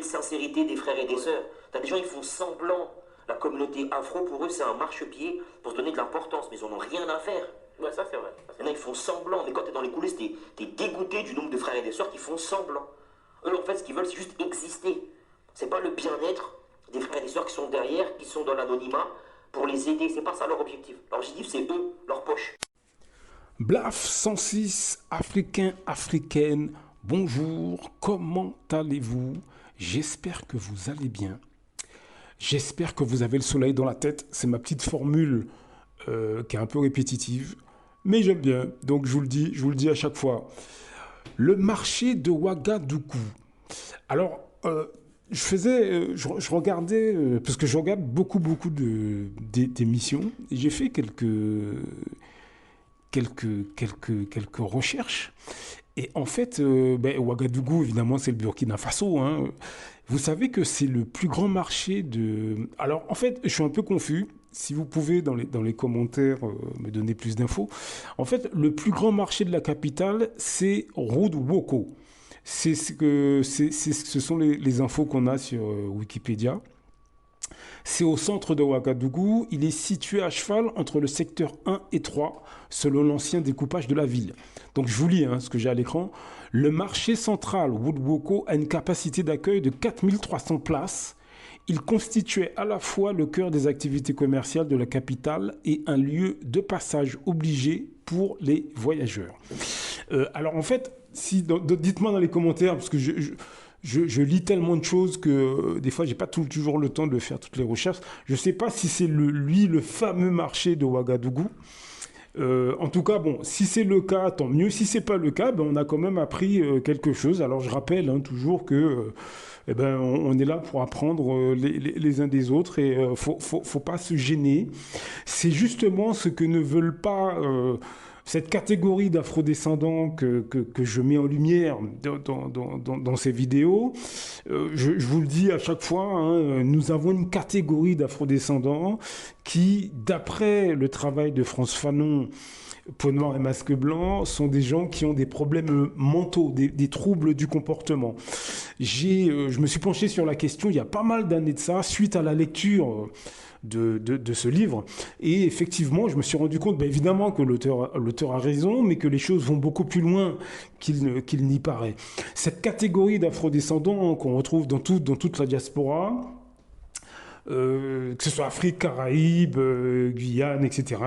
sincérité des frères et des sœurs. T'as des gens, ils font semblant. La communauté afro, pour eux, c'est un marchepied pour se donner de l'importance, mais ils en ont rien à faire. Ouais, ça c'est vrai. Il y en a, ils font semblant, mais quand t'es dans les coulisses, t'es dégoûté du nombre de frères et des sœurs qui font semblant. Eux, en fait, ce qu'ils veulent, c'est juste exister. C'est pas le bien-être des frères et des sœurs qui sont derrière, qui sont dans l'anonymat, pour les aider. C'est pas ça leur objectif. Leur objectif, c'est eux, leur poche. Blaf 106, Africains, Africaines, bonjour, comment allez-vous? J'espère que vous allez bien. J'espère que vous avez le soleil dans la tête. C'est ma petite formule qui est un peu répétitive, mais j'aime bien. Donc je vous le dis à chaque fois. Le marché de Ouagadougou. Alors, je regardais, parce que je regarde beaucoup d'émissions, et j'ai fait quelques recherches. Et en fait, Ouagadougou, évidemment, c'est le Burkina Faso. Hein. Vous savez que c'est le plus grand marché de... Alors, en fait, je suis un peu confus. Si vous pouvez, dans les commentaires, me donner plus d'infos. En fait, le plus grand marché de la capitale, c'est Roudwoko. Ce sont les infos qu'on a sur Wikipédia. C'est au centre de Ouagadougou. Il est situé à cheval entre le secteur 1 et 3, selon l'ancien découpage de la ville. Donc je vous lis ce que j'ai à l'écran. Le marché central Woodwoko a une capacité d'accueil de 4300 places. Il constituait à la fois le cœur des activités commerciales de la capitale et un lieu de passage obligé pour les voyageurs. Alors en fait, dites-moi dans les commentaires, parce que je lis tellement de choses que des fois, j'ai pas toujours le temps de faire toutes les recherches. Je ne sais pas si c'est le fameux marché de Ouagadougou. En tout cas, bon, si c'est le cas, tant mieux. Si c'est pas le cas, on a quand même appris quelque chose. Alors, je rappelle toujours que on est là pour apprendre les uns des autres et faut pas se gêner. C'est justement ce que ne veulent pas... cette catégorie d'afrodescendants que je mets en lumière dans ces vidéos, je vous le dis à chaque fois, nous avons une catégorie d'afrodescendants qui, d'après le travail de France Fanon, Peau noire et masque blanc, sont des gens qui ont des problèmes mentaux, des troubles du comportement. Je me suis penché sur la question il y a pas mal d'années de ça, suite à la lecture de ce livre. Et effectivement, je me suis rendu compte, évidemment, que l'auteur a raison, mais que les choses vont beaucoup plus loin qu'il n'y paraît. Cette catégorie d'afrodescendants qu'on retrouve dans toute la diaspora, que ce soit Afrique, Caraïbes, Guyane, etc.,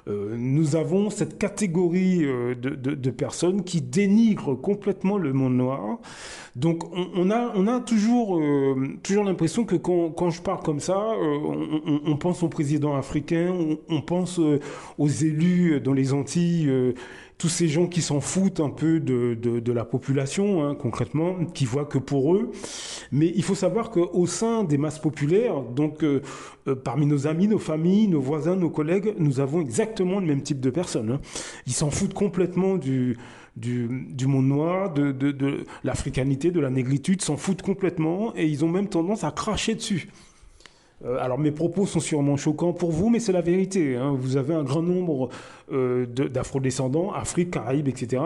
nous avons cette catégorie de personnes qui dénigrent complètement le monde noir. Donc on a toujours l'impression que quand je parle comme ça, on pense au président africain, on pense aux élus dans les Antilles, tous ces gens qui s'en foutent un peu de la population, concrètement, qui voient que pour eux. Mais il faut savoir qu'au sein des masses populaires, donc parmi nos amis, nos familles, nos voisins, nos collègues, nous avons exactement le même type de personnes. Ils s'en foutent complètement du monde noir, de l'africanité, de la négritude, s'en foutent complètement et ils ont même tendance à cracher dessus. Alors mes propos sont sûrement choquants pour vous, mais c'est la vérité. Vous avez un grand nombre d'afrodescendants, Afrique, Caraïbes, etc.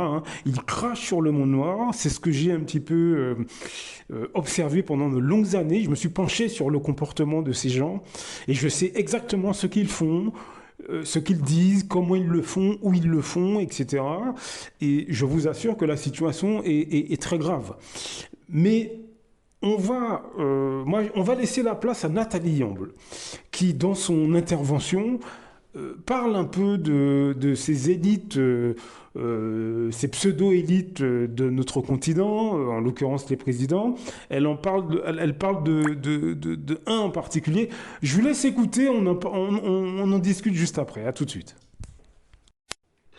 Ils crachent sur le monde noir. C'est ce que j'ai un petit peu observé pendant de longues années. Je me suis penché sur le comportement de ces gens et je sais exactement ce qu'ils font, ce qu'ils disent, comment ils le font, où ils le font, etc. Et je vous assure que la situation est très grave. Mais on va laisser la place à Nathalie Yamble, qui, dans son intervention, parle un peu de ces élites, ces pseudo-élites de notre continent, en l'occurrence les présidents. Elle parle de un en particulier. Je vous laisse écouter, on en discute juste après. À tout de suite.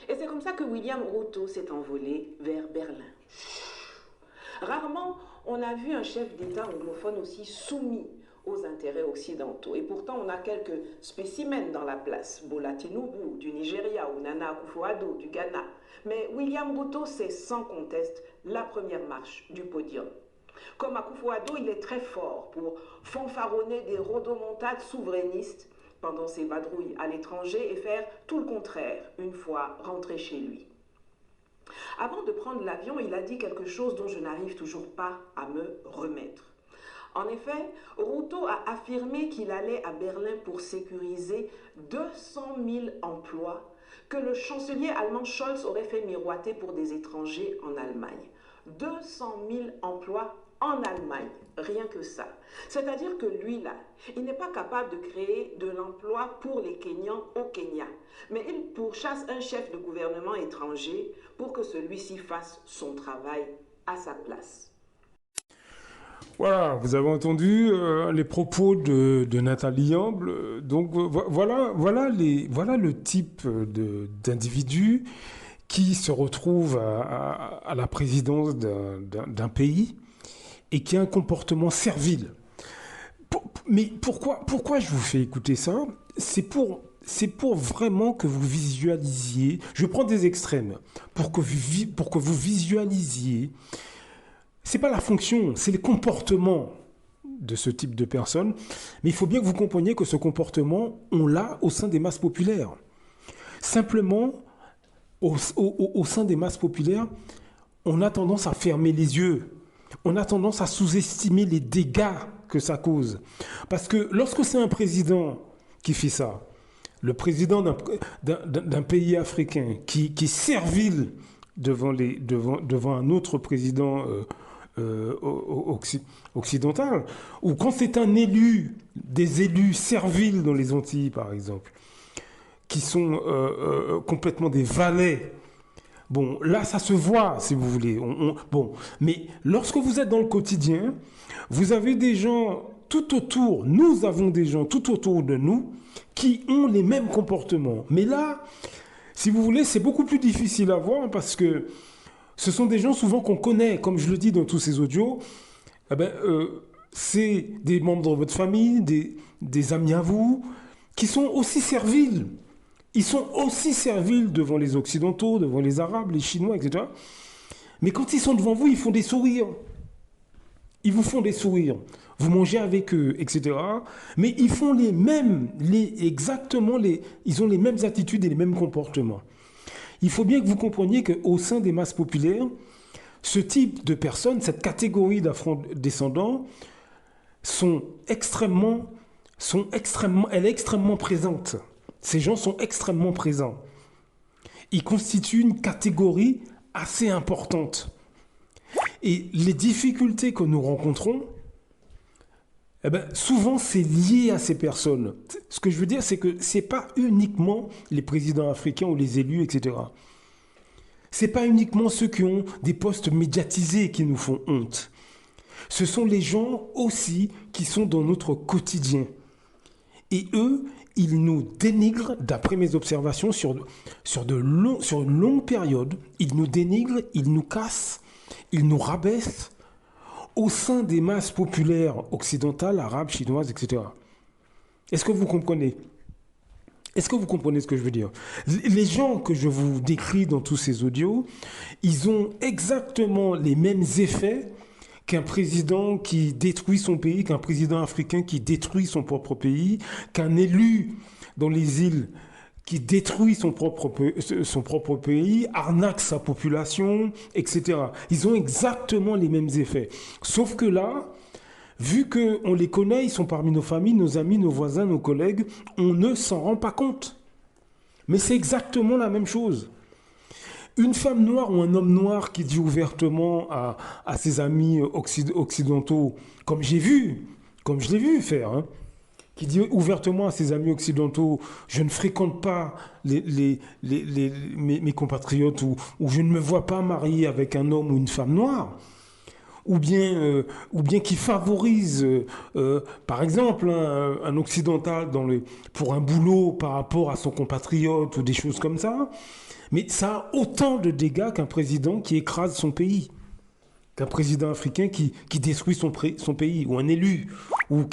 Et c'est comme ça que William Ruto s'est envolé vers Berlin. Rarement, on a vu un chef d'État anglophone aussi soumis aux intérêts occidentaux. Et pourtant, on a quelques spécimens dans la place. Bola Tinubu du Nigeria ou Nana Akufo-Addo du Ghana. Mais William Ruto, c'est sans conteste la première marche du podium. Comme Akufo-Addo, il est très fort pour fanfaronner des rodomontades souverainistes pendant ses vadrouilles à l'étranger et faire tout le contraire une fois rentré chez lui. Avant de prendre l'avion, il a dit quelque chose dont je n'arrive toujours pas à me remettre. En effet, Ruto a affirmé qu'il allait à Berlin pour sécuriser 200 000 emplois que le chancelier allemand Scholz aurait fait miroiter pour des étrangers en Allemagne. 200 000 emplois en Allemagne, rien que ça. C'est-à-dire que lui, là, il n'est pas capable de créer de l'emploi pour les Kenyans au Kenya. Mais il pourchasse un chef de gouvernement étranger pour que celui-ci fasse son travail à sa place. Voilà, vous avez entendu les propos de Nathalie Amble. Donc voilà le type d'individu qui se retrouve à la présidence d'un pays et qui a un comportement servile. Mais pourquoi je vous fais écouter ça? C'est pour vraiment que vous visualisiez. Je prends des extrêmes pour que vous visualisiez. C'est pas la fonction, c'est le comportement de ce type de personne. Mais il faut bien que vous compreniez que ce comportement, on l'a au sein des masses populaires. Simplement, au sein des masses populaires, on a tendance à fermer les yeux. On a tendance à sous-estimer les dégâts que ça cause. Parce que lorsque c'est un président qui fait ça, le président d'un pays africain qui est servile devant un autre président occidental, ou quand c'est un élu, des élus serviles dans les Antilles par exemple, qui sont complètement des valets. Bon, là, ça se voit, si vous voulez. Bon, mais lorsque vous êtes dans le quotidien, vous avez des gens tout autour, nous avons des gens tout autour de nous qui ont les mêmes comportements. Mais là, si vous voulez, c'est beaucoup plus difficile à voir parce que ce sont des gens souvent qu'on connaît, comme je le dis dans tous ces audios. C'est des membres de votre famille, des amis à vous, qui sont aussi serviles. Ils sont aussi serviles devant les Occidentaux, devant les Arabes, les Chinois, etc. Mais quand ils sont devant vous, ils font des sourires. Ils vous font des sourires. Vous mangez avec eux, etc. Mais ils font ils ont les mêmes attitudes et les mêmes comportements. Il faut bien que vous compreniez qu'au sein des masses populaires, ce type de personnes, cette catégorie d'afro-descendants, elle est extrêmement présente. Ces gens sont extrêmement présents. Ils constituent une catégorie assez importante. Et les difficultés que nous rencontrons, souvent c'est lié à ces personnes. Ce que je veux dire, c'est que ce n'est pas uniquement les présidents africains ou les élus, etc. Ce n'est pas uniquement ceux qui ont des postes médiatisés qui nous font honte. Ce sont les gens aussi qui sont dans notre quotidien. Et eux, ils nous dénigrent, d'après mes observations, sur une longue période. Ils nous dénigrent, ils nous cassent, ils nous rabaissent au sein des masses populaires occidentales, arabes, chinoises, etc. Est-ce que vous comprenez? Est-ce que vous comprenez ce que je veux dire? Les gens que je vous décris dans tous ces audios, ils ont exactement les mêmes effets qu'un président qui détruit son pays, qu'un président africain qui détruit son propre pays, qu'un élu dans les îles qui détruit son propre pays, arnaque sa population, etc. Ils ont exactement les mêmes effets. Sauf que là, vu qu'on les connaît, ils sont parmi nos familles, nos amis, nos voisins, nos collègues, on ne s'en rend pas compte. Mais c'est exactement la même chose. Une femme noire ou un homme noir qui dit ouvertement à ses amis occidentaux, comme je l'ai vu faire, qui dit ouvertement à ses amis occidentaux, je ne fréquente pas mes compatriotes ou je ne me vois pas marié avec un homme ou une femme noire, ou bien qui favorise, par exemple, un occidental pour un boulot par rapport à son compatriote ou des choses comme ça. Mais ça a autant de dégâts qu'un président qui écrase son pays, qu'un président africain qui détruit son pays, ou un élu, ou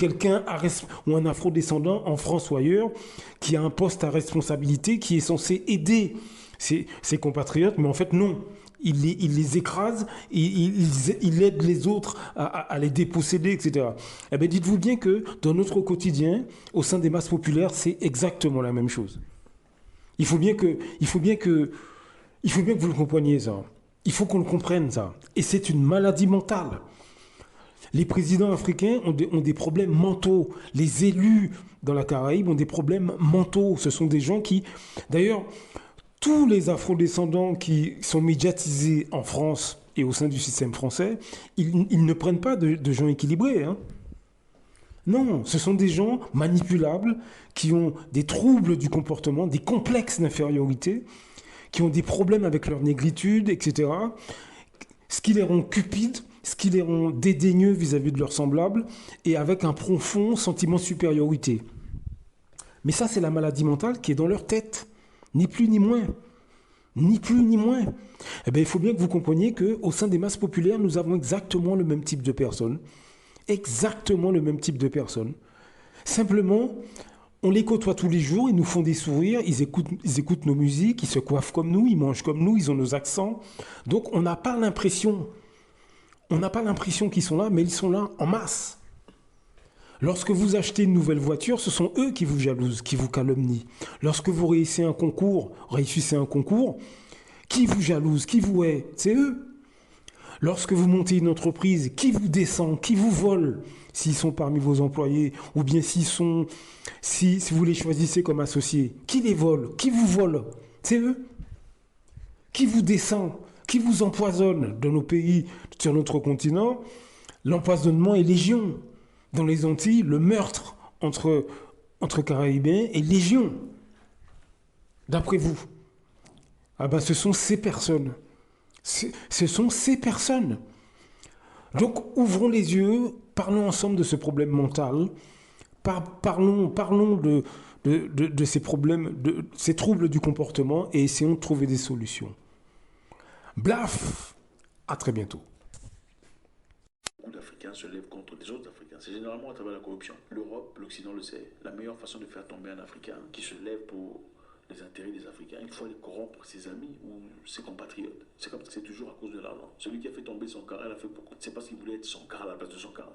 ou un afro-descendant en France ou ailleurs, qui a un poste à responsabilité, qui est censé aider ses compatriotes, mais en fait non. Il les écrase, il aide les autres à les déposséder, etc. Eh bien, dites-vous bien que dans notre quotidien, au sein des masses populaires, c'est exactement la même chose. Il faut bien que Il faut bien que vous le compreniez, ça. Il faut qu'on le comprenne, ça. Et c'est une maladie mentale. Les présidents africains ont des problèmes mentaux. Les élus dans la Caraïbe ont des problèmes mentaux. Ce sont des gens qui... D'ailleurs, tous les afrodescendants qui sont médiatisés en France et au sein du système français, ils ne prennent pas de gens équilibrés. Hein. Non, ce sont des gens manipulables qui ont des troubles du comportement, des complexes d'infériorité, qui ont des problèmes avec leur négritude, etc. Ce qui les rend cupides, ce qui les rend dédaigneux vis-à-vis de leurs semblables, et avec un profond sentiment de supériorité. Mais ça, c'est la maladie mentale qui est dans leur tête, ni plus ni moins. Ni plus ni moins. Eh bien, il faut bien que vous compreniez qu'au sein des masses populaires, nous avons exactement le même type de personnes. Exactement le même type de personnes. Simplement, on les côtoie tous les jours, ils nous font des sourires, ils écoutent nos musiques, ils se coiffent comme nous, ils mangent comme nous, ils ont nos accents. Donc on n'a pas l'impression qu'ils sont là, mais ils sont là en masse. Lorsque vous achetez une nouvelle voiture, ce sont eux qui vous jalousent, qui vous calomnient. Lorsque vous réussissez un concours, qui vous jalouse, qui vous hait, c'est eux. Lorsque vous montez une entreprise, qui vous descend, qui vous vole, s'ils sont parmi vos employés, ou bien si vous les choisissez comme associés, qui les vole, qui vous vole, c'est eux. Qui vous descend, qui vous empoisonne dans nos pays, sur notre continent, l'empoisonnement est légion. Dans les Antilles, le meurtre entre Caraïbéens est légion. D'après vous. Ah ben ce sont ces personnes. Ce sont ces personnes. Donc ouvrons les yeux, parlons ensemble de ce problème mental, parlons de ces problèmes, de ces troubles du comportement et essayons de trouver des solutions. Blaf, à très bientôt. Beaucoup d'Africains se lèvent contre des autres Africains. C'est généralement à travers la corruption. L'Europe, l'Occident le sait. La meilleure façon de faire tomber un Africain qui se lève pour les intérêts des Africains, il faut aller corrompre ses amis ou ses compatriotes. C'est comme c'est toujours à cause de l'argent. Celui qui a fait tomber son cara, il a fait pourquoi? C'est parce qu'il voulait être son cara à la place de son cara.